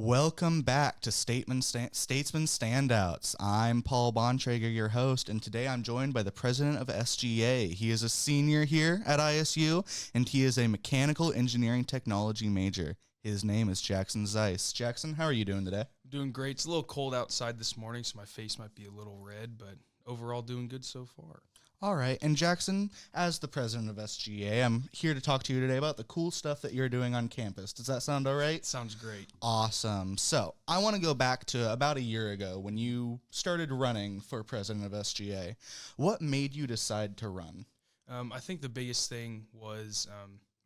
Welcome back to Statesman Standouts. I'm Paul Bontrager, your host, and today I'm joined by the President of SGA. He is a senior here at ISU, and he is a mechanical engineering technology major. His name is Jackson Zeis. Jackson, how are you doing today? Doing great. It's a little cold outside this morning, so my face might be a little red, but overall doing good so far. All right, and Jackson, as the president of SGA, I'm here to talk to you today about the cool stuff that you're doing on campus. Does that sound all right? Sounds great. Awesome. So I want to go back to about a year ago when you started running for president of SGA. What made you decide to run? I think the biggest thing was,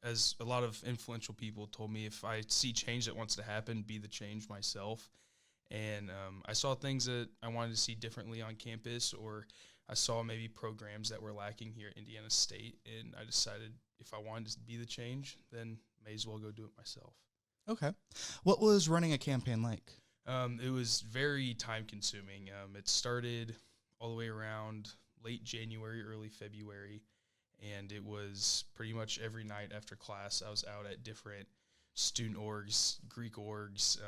as a lot of influential people told me, if I see change that wants to happen, be the change myself. And I saw things that I wanted to see differently on campus, or I saw maybe programs that were lacking here at Indiana State, and I decided if I wanted to be the change, then may as well go do it myself. Okay. What was running a campaign like? It was very time-consuming. It started all the way around late January, early February, and it was pretty much every night after class I was out at different student orgs, Greek orgs,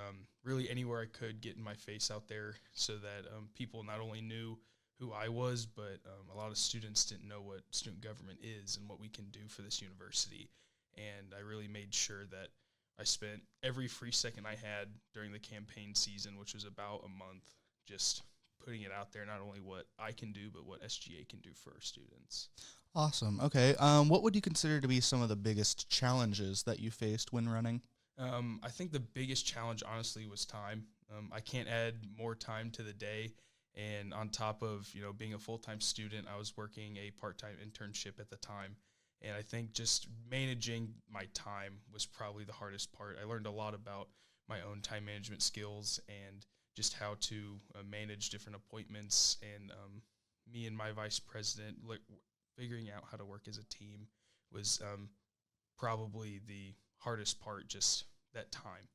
really anywhere I could, getting my face out there so that people not only knew who I was, but a lot of students didn't know what student government is and what we can do for this university. And I really made sure that I spent every free second I had during the campaign season, which was about a month, just putting it out there, not only what I can do, but what SGA can do for our students. Awesome. Okay. What would you consider to be some of the biggest challenges that you faced when running? I think the biggest challenge, honestly, was time. I can't add more time to the day. And on top of, being a full-time student, I was working a part-time internship at the time. And I think just managing my time was probably the hardest part. I learned a lot about my own time management skills and just how to manage different appointments. And me and my vice president, figuring out how to work as a team was probably the hardest part, just that time.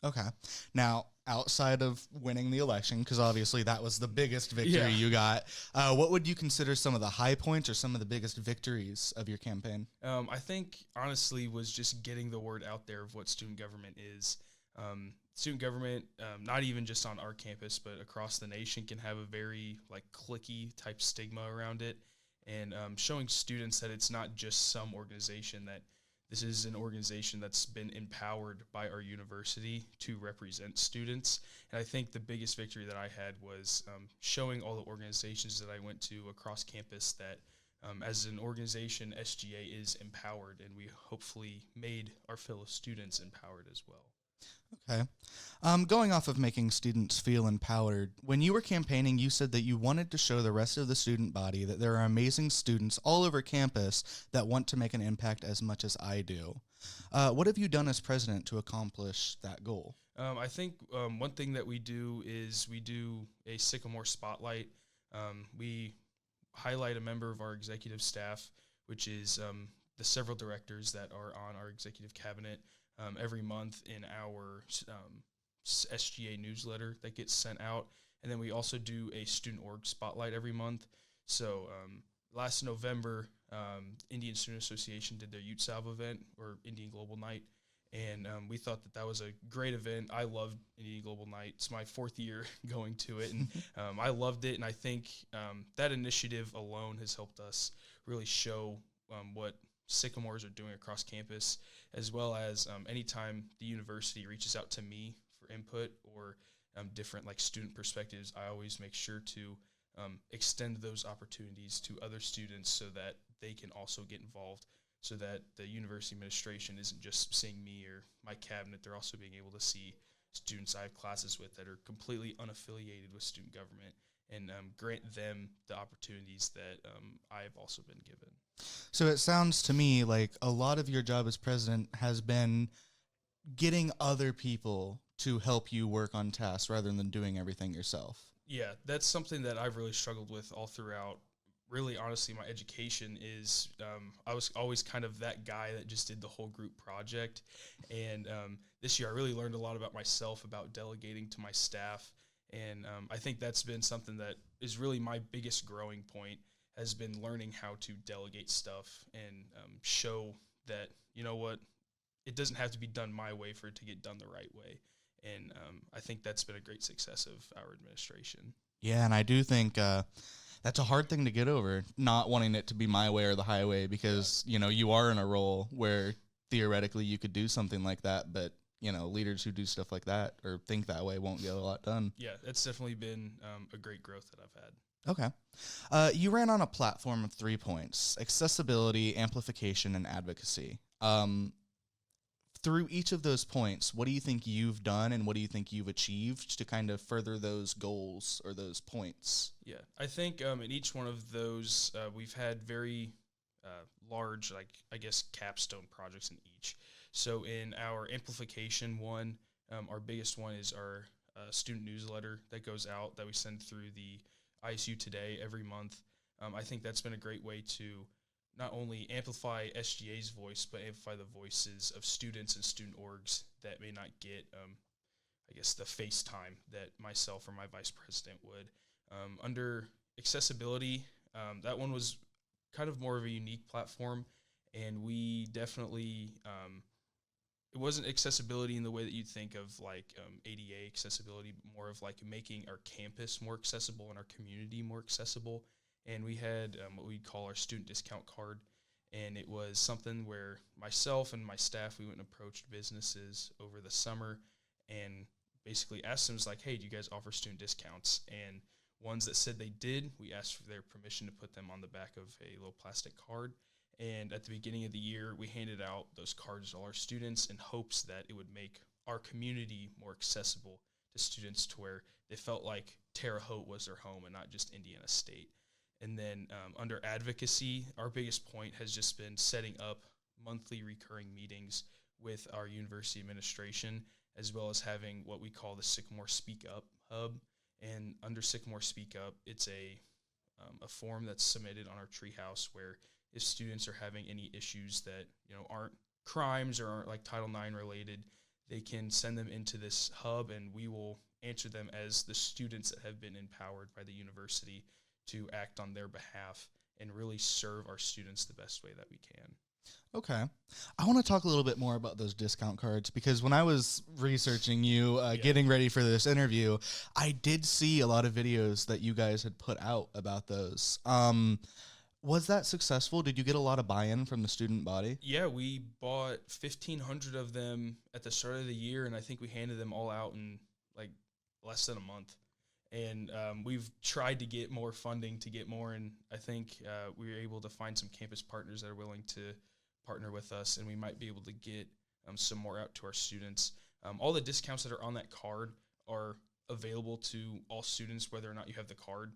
Okay. Now, outside of winning the election, because obviously that was the biggest victory you got, what would you consider some of the high points or some of the biggest victories of your campaign? I think, honestly, was just getting the word out there of what student government is. Student government, not even just on our campus, but across the nation, can have a very cliquey type stigma around it. And showing students that it's not just some organization, that this is an organization that's been empowered by our university to represent students. And I think the biggest victory that I had was showing all the organizations that I went to across campus that as an organization, SGA is empowered, and we hopefully made our fellow students empowered as well. Okay. Going off of making students feel empowered, when you were campaigning, you said that you wanted to show the rest of the student body that there are amazing students all over campus that want to make an impact as much as I do. What have you done as president to accomplish that goal? I think one thing that we do is we do a Sycamore Spotlight. We highlight a member of our executive staff, which is the several directors that are on our executive cabinet, every month in our SGA newsletter that gets sent out. And then we also do a student org spotlight every month. So last November, Indian Student Association did their Ute Salve event, or Indian Global Night. And we thought that that was a great event. I loved Indian Global Night. It's my fourth year going to it, and I loved it. And I think that initiative alone has helped us really show what Sycamores are doing across campus, as well as anytime the university reaches out to me for input or different student perspectives, I always make sure to extend those opportunities to other students so that they can also get involved, so that the university administration isn't just seeing me or my cabinet, they're also being able to see students I have classes with that are completely unaffiliated with student government, and grant them the opportunities that I have also been given. So it sounds to me like a lot of your job as president has been getting other people to help you work on tasks rather than doing everything yourself. Yeah, that's something that I've really struggled with all throughout. Really, honestly, my education is I was always kind of that guy that just did the whole group project. And this year I really learned a lot about myself, about delegating to my staff. And I think that's been something that is really my biggest growing point, has been learning how to delegate stuff and show that, it doesn't have to be done my way for it to get done the right way. And I think that's been a great success of our administration. Yeah, and I do think that's a hard thing to get over, not wanting it to be my way or the highway, because, you are in a role where theoretically you could do something like that, but, leaders who do stuff like that or think that way won't get a lot done. Yeah, it's definitely been a great growth that I've had. Okay. You ran on a platform of 3 points: accessibility, amplification, and advocacy. Through each of those points, what do you think you've done and what do you think you've achieved to kind of further those goals or those points? Yeah, I think in each one of those, we've had very large, capstone projects in each. So in our amplification one, our biggest one is our student newsletter that goes out that we send through the ISU Today every month. I think that's been a great way to not only amplify SGA's voice, but amplify the voices of students and student orgs that may not get, the face time that myself or my vice president would. Under accessibility, that one was kind of more of a unique platform, and we definitely, it wasn't accessibility in the way that you'd think of ADA accessibility, more of making our campus more accessible and our community more accessible. And we had what we'd call our student discount card, and it was something where myself and my staff, we went and approached businesses over the summer and basically asked them, hey, do you guys offer student discounts? And ones that said they did, we asked for their permission to put them on the back of a little plastic card. And at the beginning of the year, we handed out those cards to all our students in hopes that it would make our community more accessible to students, to where they felt like Terre Haute was their home and not just Indiana State. And then under advocacy, our biggest point has just been setting up monthly recurring meetings with our university administration, as well as having what we call the Sycamore Speak Up Hub. And under Sycamore Speak Up, it's a form that's submitted on our treehouse, where if students are having any issues that aren't crimes or aren't Title IX related, they can send them into this hub, and we will answer them as the students that have been empowered by the university to act on their behalf and really serve our students the best way that we can. Okay. I want to talk a little bit more about those discount cards, because when I was researching you, getting ready for this interview, I did see a lot of videos that you guys had put out about those. Was that successful? Did you get a lot of buy-in from the student body? Yeah, we bought 1,500 of them at the start of the year, and I think we handed them all out in less than a month. And we've tried to get more funding to get more, and I think we were able to find some campus partners that are willing to partner with us, and we might be able to get some more out to our students. All the discounts that are on that card are available to all students, whether or not you have the card.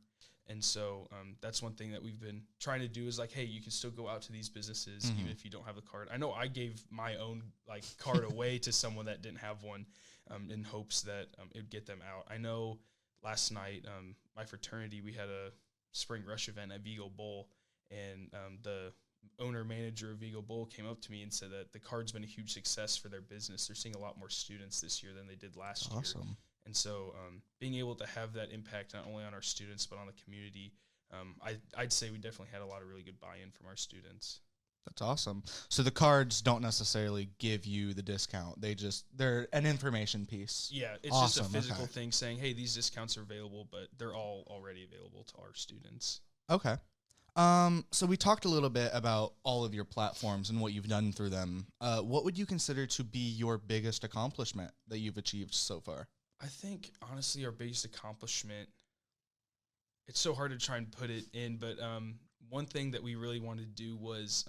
And so that's one thing that we've been trying to do is hey, you can still go out to these businesses even if you don't have the card. I know I gave my own card away to someone that didn't have one in hopes that it would get them out. I know last night, my fraternity, we had a spring rush event at Vigo Bowl, and the owner-manager of Vigo Bowl came up to me and said that the card's been a huge success for their business. They're seeing a lot more students this year than they did last year. And so being able to have that impact not only on our students but on the community, I'd say we definitely had a lot of really good buy-in from our students. That's awesome. So the cards don't necessarily give you the discount. They're an information piece. Yeah, it's awesome. Just a physical thing saying, hey, these discounts are available, but they're all already available to our students. Okay. So we talked a little bit about all of your platforms and what you've done through them. What would you consider to be your biggest accomplishment that you've achieved so far? I think, honestly, our biggest accomplishment, it's so hard to try and put it in, but one thing that we really wanted to do was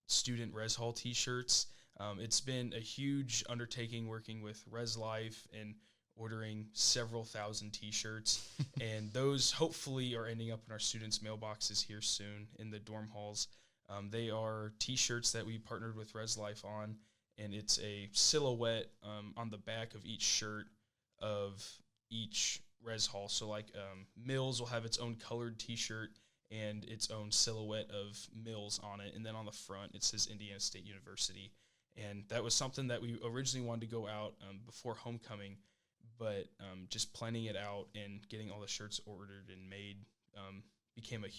student Res Hall t-shirts. It's been a huge undertaking working with Res Life and ordering several thousand t-shirts, and those hopefully are ending up in our students' mailboxes here soon in the dorm halls. They are t-shirts that we partnered with Res Life on, and it's a silhouette on the back of each shirt of each Res Hall. So Mills will have its own colored t-shirt and its own silhouette of Mills on it, and then on the front it says Indiana State University. And that was something that we originally wanted to go out before homecoming, but just planning it out and getting all the shirts ordered and made became a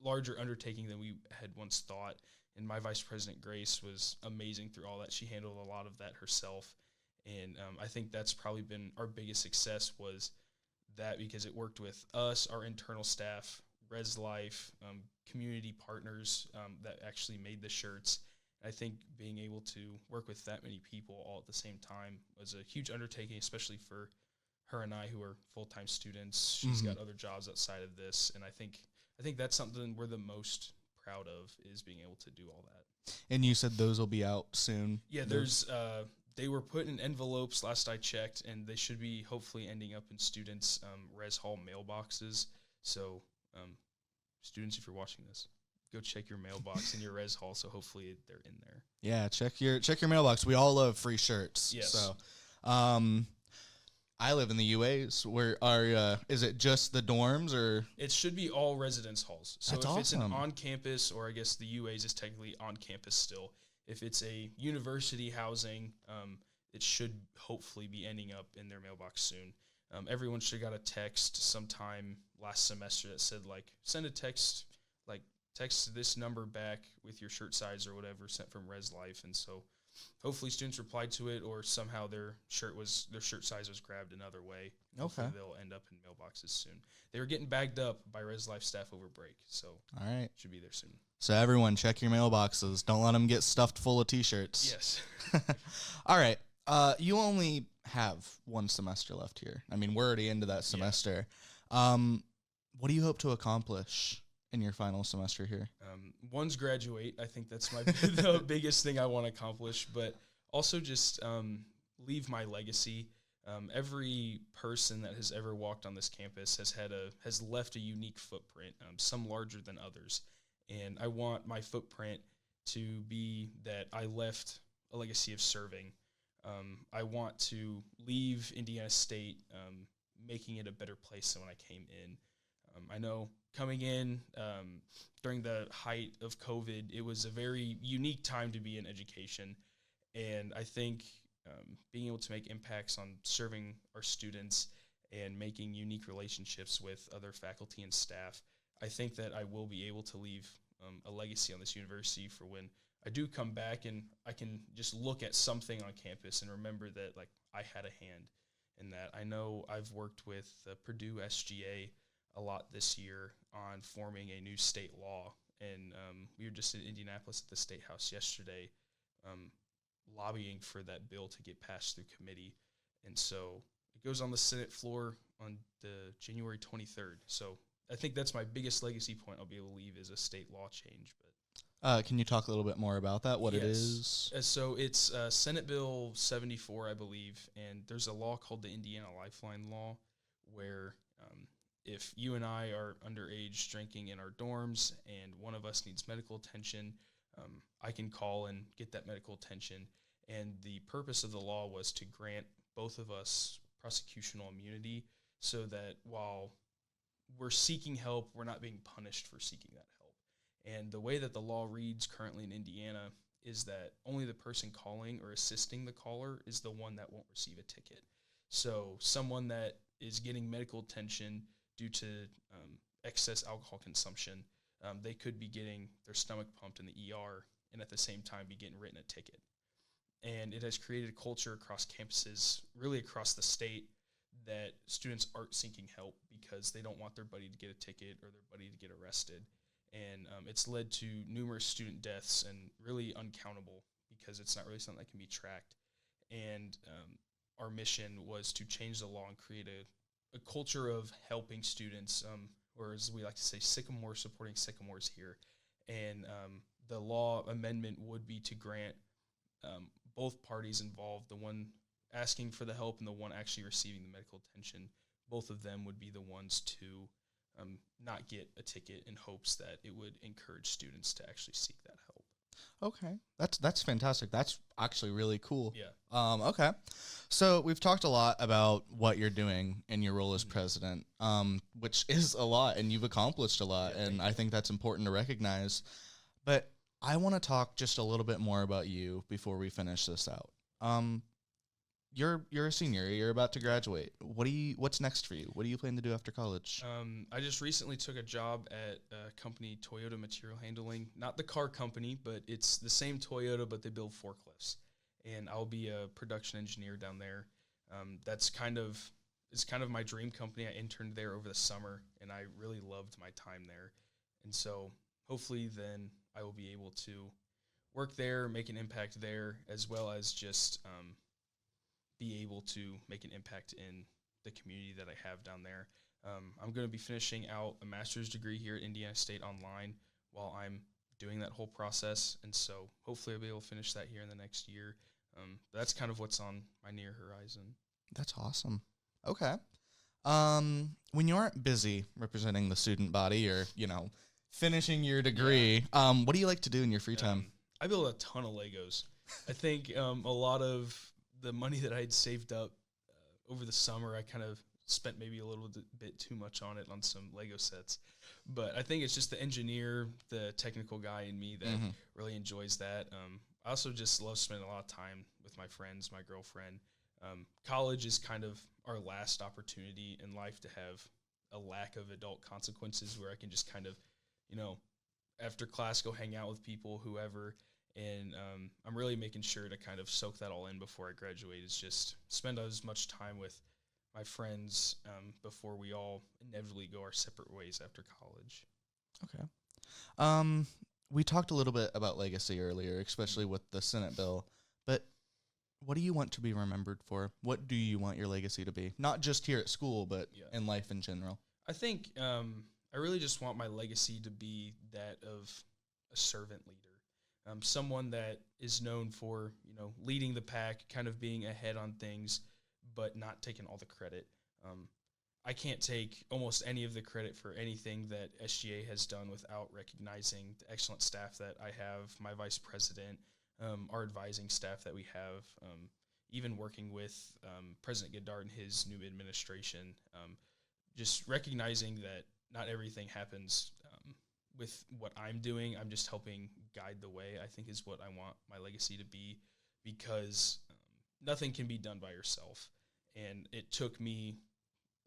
larger undertaking than we had once thought. And my Vice President Grace was amazing through all that. She handled a lot of that herself. And I think that's probably been our biggest success was that because it worked with us, our internal staff, Res Life, community partners that actually made the shirts. I think being able to work with that many people all at the same time was a huge undertaking, especially for her and I, who are full-time students. She's got other jobs outside of this, and I think that's something we're the most proud of, is being able to do all that. And you said those will be out soon? Yeah, there's they were put in envelopes last I checked, and they should be hopefully ending up in students' res hall mailboxes. So students, if you're watching this, go check your mailbox in your res hall, so hopefully they're in there. Yeah, check your mailbox. We all love free shirts. Yes. So I live in the UAs. Where are is it just the dorms, or it should be all residence halls? So That's if it's an awesome. on campus, or I guess the UAs is technically on campus still. If it's a university housing, it should hopefully be ending up in their mailbox soon. Everyone should have got a text sometime last semester that said, like, send a text, like, text this number back with your shirt size or whatever sent from Res Life. And so hopefully students replied to it, or somehow their shirt size was grabbed another way. Hopefully they'll end up in mailboxes soon. They were getting bagged up by Res Life staff over break, so all right? should be there soon. So everyone, check your mailboxes. Don't let them get stuffed full of T-shirts. Yes. All right. You only have one semester left here. I mean, we're already into that semester. What do you hope to accomplish in your final semester here? One's graduate. I think that's the biggest thing I want to accomplish, but also just leave my legacy. Every person that has ever walked on this campus has left a unique footprint, some larger than others. And I want my footprint to be that I left a legacy of serving. I want to leave Indiana State making it a better place than when I came in. I know coming in during the height of COVID, it was a very unique time to be in education. And I think being able to make impacts on serving our students and making unique relationships with other faculty and staff, I think that I will be able to leave a legacy on this university for when I do come back and I can just look at something on campus and remember that, like, I had a hand in that. I know I've worked with the Purdue SGA a lot this year on forming a new state law, and we were just in Indianapolis at the State House yesterday lobbying for that bill to get passed through committee. And so it goes on the Senate floor on the January 23rd. So I think that's my biggest legacy point I'll be able to leave, is a state law change. But Can you talk a little bit more about that, what it is? So it's Senate Bill 74, I believe, and there's a law called the Indiana Lifeline Law, where if you and I are underage drinking in our dorms and one of us needs medical attention, I can call and get that medical attention. And the purpose of the law was to grant both of us prosecutional immunity, so that while we're seeking help, we're not being punished for seeking that help. And the way that the law reads currently in Indiana is that only the person calling or assisting the caller is the one that won't receive a ticket. So someone that is getting medical attention due to excess alcohol consumption, they could be getting their stomach pumped in the ER and at the same time be getting written a ticket. And it has created a culture across campuses, really across the state, that students aren't seeking help because they don't want their buddy to get a ticket or their buddy to get arrested. And it's led to numerous student deaths, and really uncountable because it's not really something that can be tracked. And our mission was to change the law and create a culture of helping students, or as we like to say, sycamore supporting sycamores here. And the law amendment would be to grant both parties involved, the one asking for the help and the one actually receiving the medical attention, both of them would be the ones to not get a ticket, in hopes that it would encourage students to actually seek that help. Okay, that's fantastic. That's actually really cool. Yeah. Okay, so we've talked a lot about what you're doing in your role as president, which is a lot, and you've accomplished a lot, and I think that's important to recognize. But I want to talk just a little bit more about you before we finish this out. You're a senior. You're about to graduate. What's next for you? What do you plan to do after college? I just recently took a job at a company, Toyota Material Handling. Not the car company, but it's the same Toyota, but they build forklifts. and I'll be a production engineer down there. That's kind of it's kind of my dream company. I interned there over the summer, and I really loved my time there. And so hopefully then I will be able to work there, make an impact there, as well as just be able to make an impact in the community that I have down there. I'm going to be finishing out a master's degree here at Indiana State online while I'm doing that whole process, and so hopefully I'll be able to finish that here in the next year. That's kind of what's on my near horizon. That's awesome. Okay. When you aren't busy representing the student body or, finishing your degree, what do you like to do in your free time? I build a ton of Legos. I think a lot of the money that I had saved up over the summer, I kind of spent maybe a little bit too much on it on some Lego sets. But I think it's just the engineer, the technical guy in me that really enjoys that. I also just love spending a lot of time with my friends, my girlfriend. College is kind of our last opportunity in life to have a lack of adult consequences where I can just kind of, after class go hang out with people, whoever. And I'm really making sure to kind of soak that all in before I graduate, is just spend as much time with my friends before we all inevitably go our separate ways after college. Okay. We talked a little bit about legacy earlier, especially with the Senate bill, but what do you want to be remembered for? What do you want your legacy to be? Not just here at school, but in life in general. I think I really just want my legacy to be that of a servant leader. Someone that is known for, leading the pack, kind of being ahead on things, but not taking all the credit. I can't take almost any of the credit for anything that SGA has done without recognizing the excellent staff that I have, my vice president, our advising staff that we have, even working with President Goddard and his new administration, just recognizing that not everything happens with what I'm doing. I'm just helping guide the way, I think, is what I want my legacy to be, because nothing can be done by yourself. And it took me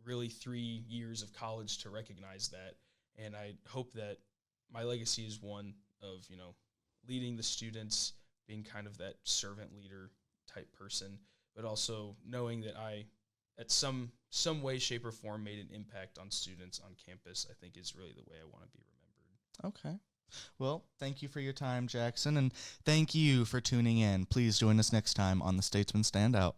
really 3 years of college to recognize that. And I hope that my legacy is one of, leading the students, being kind of that servant leader type person, but also knowing that I, at some way, shape, or form, made an impact on students on campus, I think is really the way I want to be remembered. Okay. Well, thank you for your time, Jackson, and thank you for tuning in. Please join us next time on the Statesman Standout.